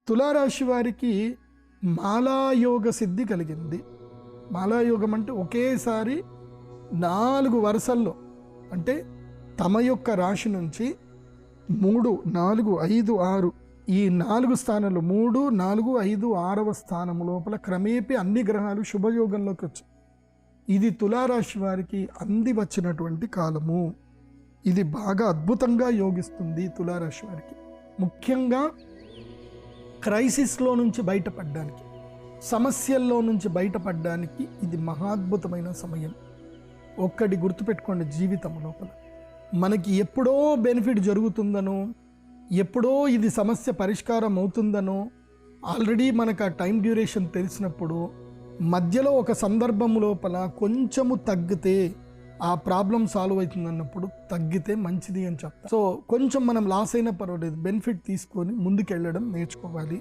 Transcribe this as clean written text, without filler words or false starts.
తులారాశి వారికి మాలాయోగ సిద్ధి కలిగింది. మాలాయోగం అంటే ఒకేసారి 4 వరుసల్లో, అంటే తమ యొక్క రాశి నుంచి 3, 4, 5, 6 ఈ 4 స్థానాలు 3, 4, 5, 6వ స్థానం లోపల క్రమేపీ అన్ని గ్రహాలు శుభయోగంలోకి వచ్చాయి. ఇది తులారాశి వారికి అంది వచ్చినటువంటి కాలము. ఇది బాగా అద్భుతంగా యోగిస్తుంది తులారాశి వారికి. ముఖ్యంగా క్రైసిస్లో నుంచి బయటపడడానికి, సమస్యల్లో నుంచి బయటపడడానికి ఇది మహాద్భుతమైన సమయం. ఒక్కటి గుర్తుపెట్టుకోండి, జీవితం లోపల మనకి ఎప్పుడో బెనిఫిట్ జరుగుతుందనో, ఎప్పుడో ఇది సమస్య పరిష్కారం అవుతుందనో, ఆల్రెడీ మనకు ఆ టైం డ్యూరేషన్ తెలిసినప్పుడు మధ్యలో ఒక సందర్భం లోపల కొంచెము తగ్గితే ఆ ప్రాబ్లం సాల్వ్ అవుతుంది అన్నప్పుడు తగ్గితే మంచిది అని చెప్తాం. సో కొంచెం మనం లాస్ అయినా పర్వాలేదు, బెనిఫిట్ తీసుకొని ముందుకెళ్ళడం నేర్చుకోవాలి.